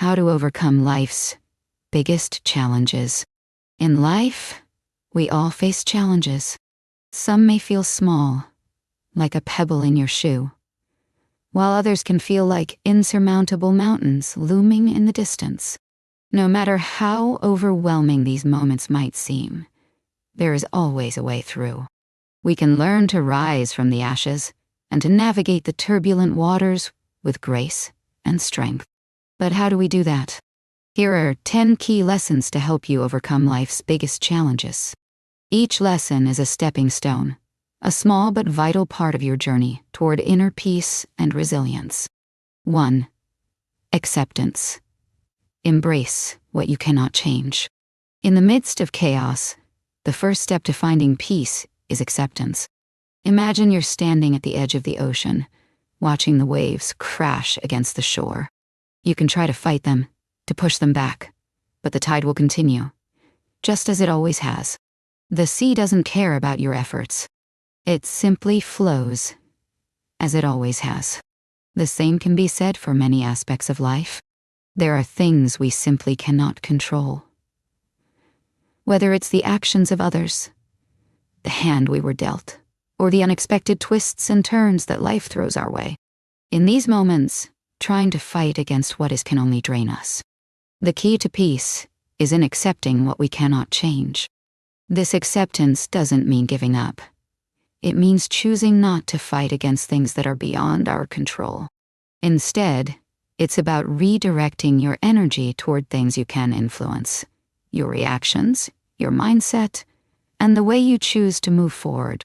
How to overcome life's biggest challenges. In life, we all face challenges. Some may feel small, like a pebble in your shoe, while others can feel like insurmountable mountains looming in the distance. No matter how overwhelming these moments might seem, there is always a way through. We can learn to rise from the ashes and to navigate the turbulent waters with grace and strength. But how do we do that? Here are 10 key lessons to help you overcome life's biggest challenges. Each lesson is a stepping stone, a small but vital part of your journey toward inner peace and resilience. 1. Acceptance. Embrace what you cannot change. In the midst of chaos, the first step to finding peace is acceptance. Imagine you're standing at the edge of the ocean, watching the waves crash against the shore. You can try to fight them, to push them back, but the tide will continue, just as it always has. The sea doesn't care about your efforts. It simply flows, as it always has. The same can be said for many aspects of life. There are things we simply cannot control. Whether it's the actions of others, the hand we were dealt, or the unexpected twists and turns that life throws our way. In these moments, trying to fight against what is can only drain us. The key to peace is in accepting what we cannot change. This acceptance doesn't mean giving up. It means choosing not to fight against things that are beyond our control. Instead, it's about redirecting your energy toward things you can influence, your reactions, your mindset, and the way you choose to move forward.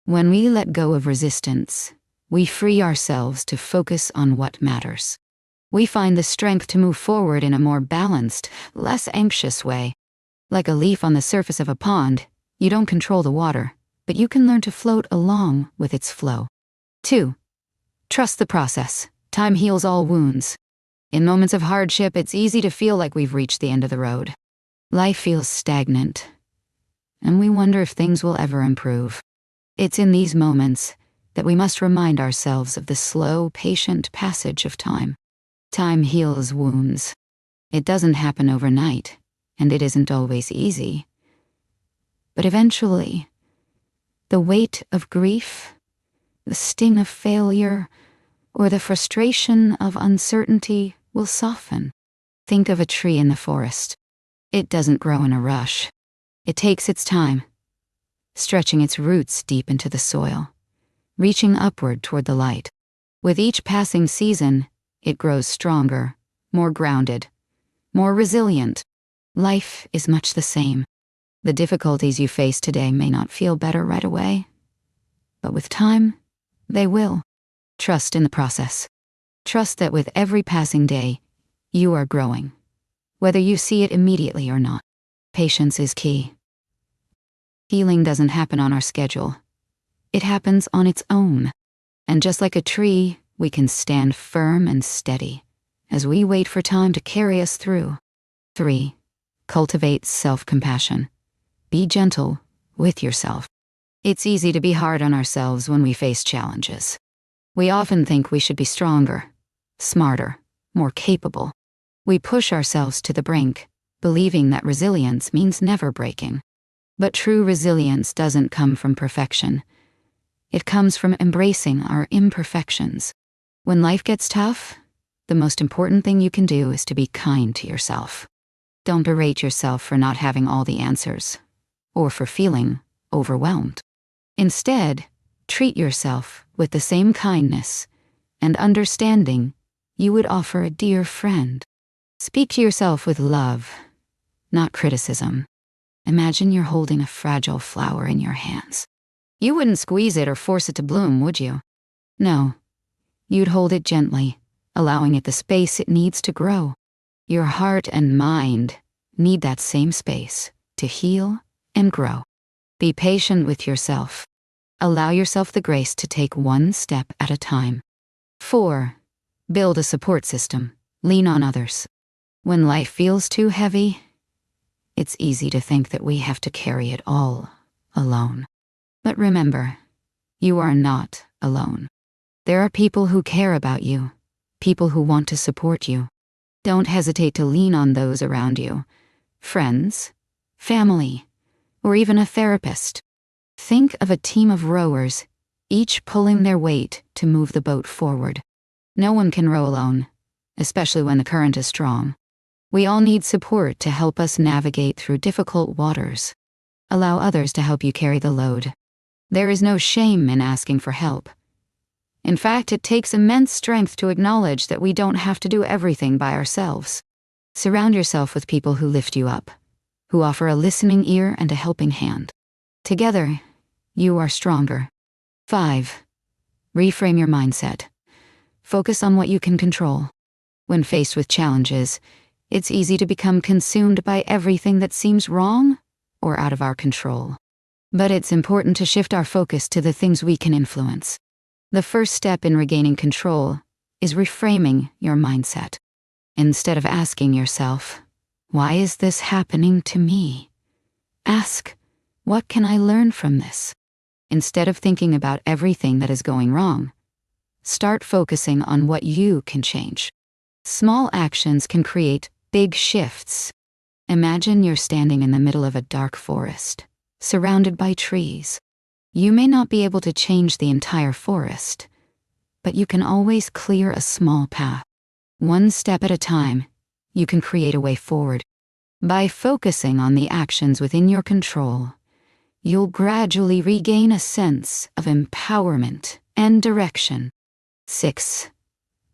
When we let go of resistance, we free ourselves to focus on what matters. We find the strength to move forward in a more balanced, less anxious way. Like a leaf on the surface of a pond, you don't control the water, but you can learn to float along with its flow. 2. Trust the process. Time heals all wounds. In moments of hardship, it's easy to feel like we've reached the end of the road. Life feels stagnant, and we wonder if things will ever improve. It's in these moments that we must remind ourselves of the slow, patient passage of time. Time heals wounds. It doesn't happen overnight, and it isn't always easy. But eventually, the weight of grief, the sting of failure, or the frustration of uncertainty will soften. Think of a tree in the forest. It doesn't grow in a rush. It takes its time, stretching its roots deep into the soil, reaching upward toward the light. With each passing season, it grows stronger, more grounded, more resilient. Life is much the same. The difficulties you face today may not feel better right away, but with time, they will. Trust in the process. Trust that with every passing day, you are growing, whether you see it immediately or not. Patience is key. Healing doesn't happen on our schedule. It happens on its own. And just like a tree, we can stand firm and steady as we wait for time to carry us through. 3. Cultivate self-compassion. Be gentle with yourself. It's easy to be hard on ourselves when we face challenges. We often think we should be stronger, smarter, more capable. We push ourselves to the brink, believing that resilience means never breaking. But true resilience doesn't come from perfection. It comes from embracing our imperfections. When life gets tough, the most important thing you can do is to be kind to yourself. Don't berate yourself for not having all the answers, or for feeling overwhelmed. Instead, treat yourself with the same kindness and understanding you would offer a dear friend. Speak to yourself with love, not criticism. Imagine you're holding a fragile flower in your hands. You wouldn't squeeze it or force it to bloom, would you? No. You'd hold it gently, allowing it the space it needs to grow. Your heart and mind need that same space to heal and grow. Be patient with yourself. Allow yourself the grace to take one step at a time. 4. Build a support system. Lean on others. When life feels too heavy, it's easy to think that we have to carry it all alone. But remember, you are not alone. There are people who care about you, people who want to support you. Don't hesitate to lean on those around you, friends, family, or even a therapist. Think of a team of rowers, each pulling their weight to move the boat forward. No one can row alone, especially when the current is strong. We all need support to help us navigate through difficult waters. Allow others to help you carry the load. There is no shame in asking for help. In fact, it takes immense strength to acknowledge that we don't have to do everything by ourselves. Surround yourself with people who lift you up, who offer a listening ear and a helping hand. Together, you are stronger. 5. Reframe your mindset. Focus on what you can control. When faced with challenges, it's easy to become consumed by everything that seems wrong or out of our control. But it's important to shift our focus to the things we can influence. The first step in regaining control is reframing your mindset. Instead of asking yourself, "Why is this happening to me?" ask, "What can I learn from this?" Instead of thinking about everything that is going wrong, start focusing on what you can change. Small actions can create big shifts. Imagine you're standing in the middle of a dark forest, surrounded by trees. You may not be able to change the entire forest, but you can always clear a small path. One step at a time, you can create a way forward. By focusing on the actions within your control, you'll gradually regain a sense of empowerment and direction. 6.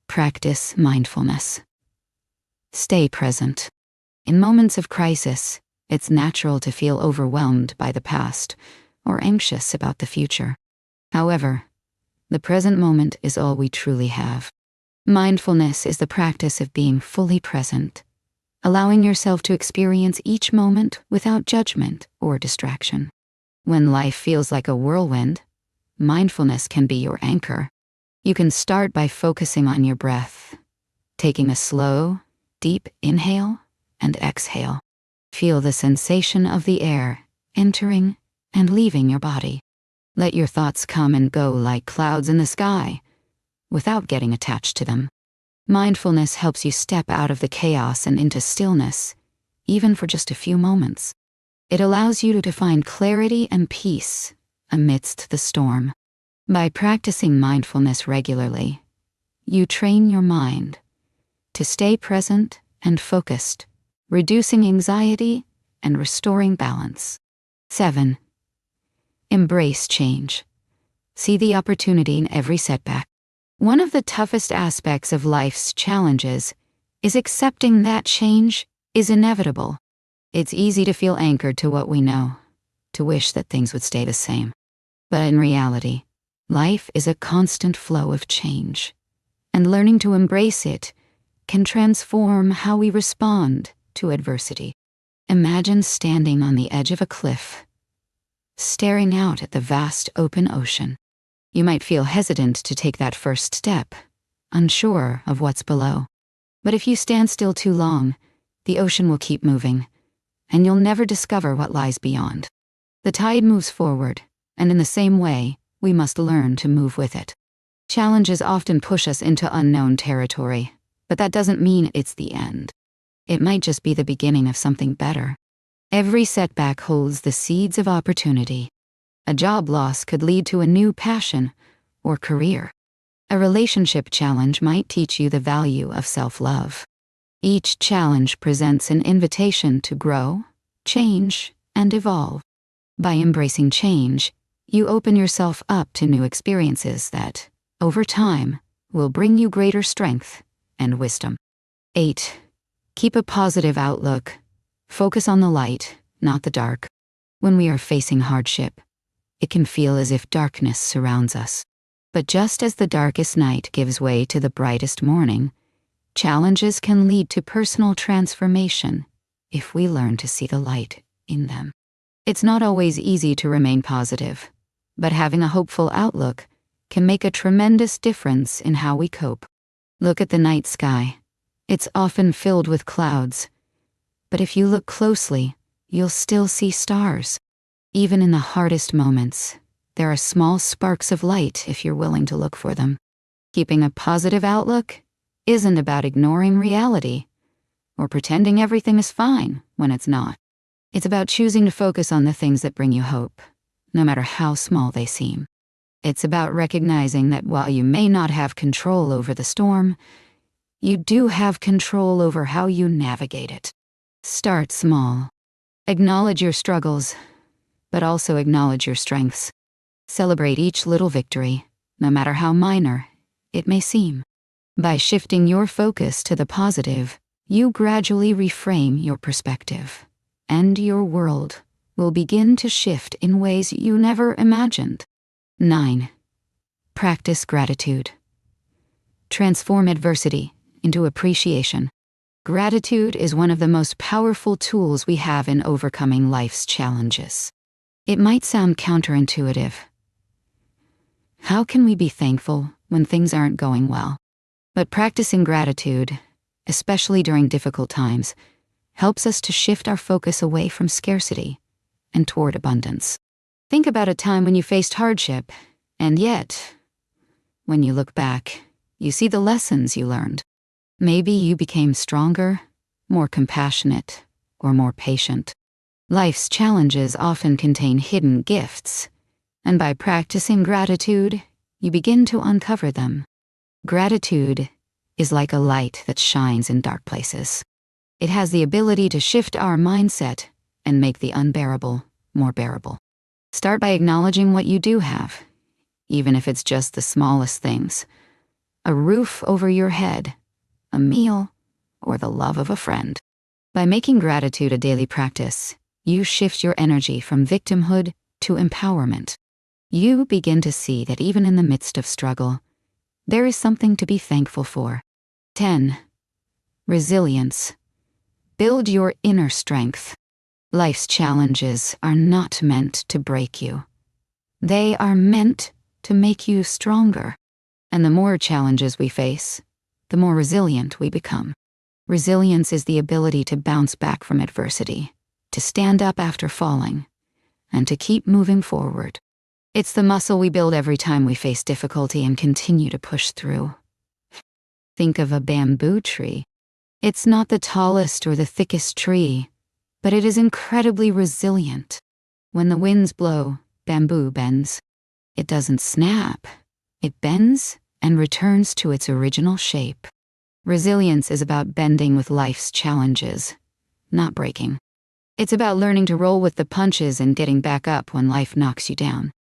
Practice mindfulness. Stay present. In moments of crisis, it's natural to feel overwhelmed by the past or anxious about the future. However, the present moment is all we truly have. Mindfulness is the practice of being fully present, allowing yourself to experience each moment without judgment or distraction. When life feels like a whirlwind, mindfulness can be your anchor. You can start by focusing on your breath, taking a slow, deep inhale and exhale. Feel the sensation of the air entering and leaving your body. Let your thoughts come and go like clouds in the sky, without getting attached to them. Mindfulness helps you step out of the chaos and into stillness, even for just a few moments. It allows you to find clarity and peace amidst the storm. By practicing mindfulness regularly, you train your mind to stay present and focused, reducing anxiety and restoring balance. 7. Embrace change. See the opportunity in every setback. One of the toughest aspects of life's challenges is accepting that change is inevitable. It's easy to feel anchored to what we know, to wish that things would stay the same. But in reality, life is a constant flow of change, and learning to embrace it can transform how we respond to adversity. Imagine standing on the edge of a cliff, staring out at the vast open ocean. You might feel hesitant to take that first step, unsure of what's below. But if you stand still too long, the ocean will keep moving, and you'll never discover what lies beyond. The tide moves forward, and in the same way, we must learn to move with it. Challenges often push us into unknown territory, but that doesn't mean it's the end. It might just be the beginning of something better. Every setback holds the seeds of opportunity. A job loss could lead to a new passion or career. A relationship challenge might teach you the value of self-love. Each challenge presents an invitation to grow, change, and evolve. By embracing change, you open yourself up to new experiences that, over time, will bring you greater strength and wisdom. 8. Keep a positive outlook. Focus on the light, not the dark. When we are facing hardship, it can feel as if darkness surrounds us. But just as the darkest night gives way to the brightest morning, challenges can lead to personal transformation if we learn to see the light in them. It's not always easy to remain positive, but having a hopeful outlook can make a tremendous difference in how we cope. Look at the night sky. It's often filled with clouds, but if you look closely, you'll still see stars. Even in the hardest moments, there are small sparks of light if you're willing to look for them. Keeping a positive outlook isn't about ignoring reality, or pretending everything is fine when it's not. It's about choosing to focus on the things that bring you hope, no matter how small they seem. It's about recognizing that while you may not have control over the storm, you do have control over how you navigate it. Start small. Acknowledge your struggles, but also acknowledge your strengths. Celebrate each little victory, no matter how minor it may seem. By shifting your focus to the positive, you gradually reframe your perspective, and your world will begin to shift in ways you never imagined. 9. Practice gratitude. Transform adversity into appreciation. Gratitude is one of the most powerful tools we have in overcoming life's challenges. It might sound counterintuitive. How can we be thankful when things aren't going well? But practicing gratitude, especially during difficult times, helps us to shift our focus away from scarcity and toward abundance. Think about a time when you faced hardship, and yet, when you look back, you see the lessons you learned. Maybe you became stronger, more compassionate, or more patient. Life's challenges often contain hidden gifts, and by practicing gratitude, you begin to uncover them. Gratitude is like a light that shines in dark places. It has the ability to shift our mindset and make the unbearable more bearable. Start by acknowledging what you do have, even if it's just the smallest things. A roof over your head, a meal, or the love of a friend. By making gratitude a daily practice, you shift your energy from victimhood to empowerment. You begin to see that even in the midst of struggle, there is something to be thankful for. 10. Resilience. Build your inner strength. Life's challenges are not meant to break you. They are meant to make you stronger. And the more challenges we face, the more resilient we become. Resilience is the ability to bounce back from adversity, to stand up after falling, and to keep moving forward. It's the muscle we build every time we face difficulty and continue to push through. Think of a bamboo tree. It's not the tallest or the thickest tree, but it is incredibly resilient. When the winds blow, bamboo bends. It doesn't snap. It bends and returns to its original shape. Resilience is about bending with life's challenges, not breaking. It's about learning to roll with the punches and getting back up when life knocks you down.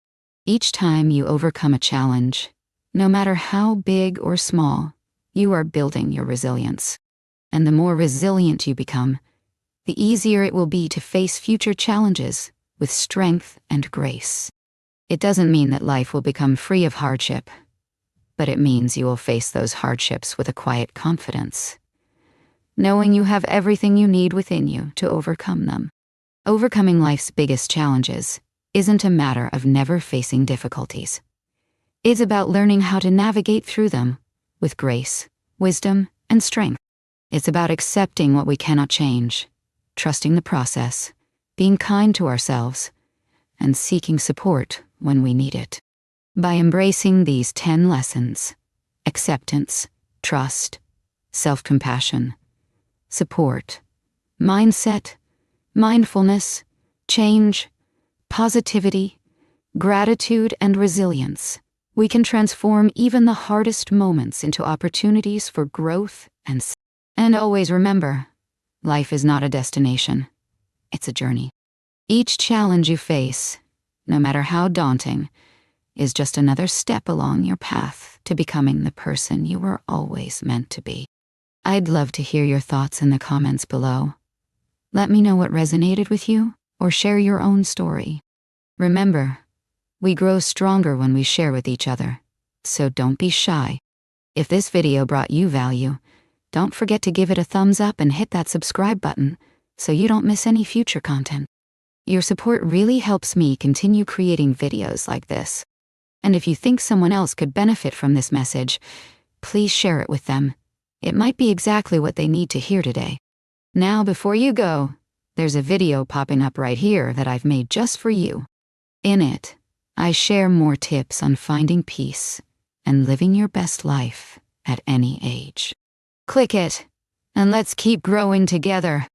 Each time you overcome a challenge, no matter how big or small, you are building your resilience. And the more resilient you become, the easier it will be to face future challenges with strength and grace. It doesn't mean that life will become free of hardship, but it means you will face those hardships with a quiet confidence, knowing you have everything you need within you to overcome them. Overcoming life's biggest challenges isn't a matter of never facing difficulties. It's about learning how to navigate through them with grace, wisdom, and strength. It's about accepting what we cannot change, trusting the process, being kind to ourselves, and seeking support when we need it. By embracing these 10 lessons, acceptance, trust, self-compassion, support, mindset, mindfulness, change, positivity, gratitude, and resilience, we can transform even the hardest moments into opportunities for growth and always remember, life is not a destination, it's a journey. Each challenge you face, no matter how daunting, is just another step along your path to becoming the person you were always meant to be. I'd love to hear your thoughts in the comments below. Let me know what resonated with you, or share your own story. Remember, we grow stronger when we share with each other, so don't be shy. If this video brought you value, don't forget to give it a thumbs up and hit that subscribe button so you don't miss any future content. Your support really helps me continue creating videos like this. And if you think someone else could benefit from this message, please share it with them. It might be exactly what they need to hear today. Now, before you go, there's a video popping up right here that I've made just for you. In it, I share more tips on finding peace and living your best life at any age. Click it, And let's keep growing together.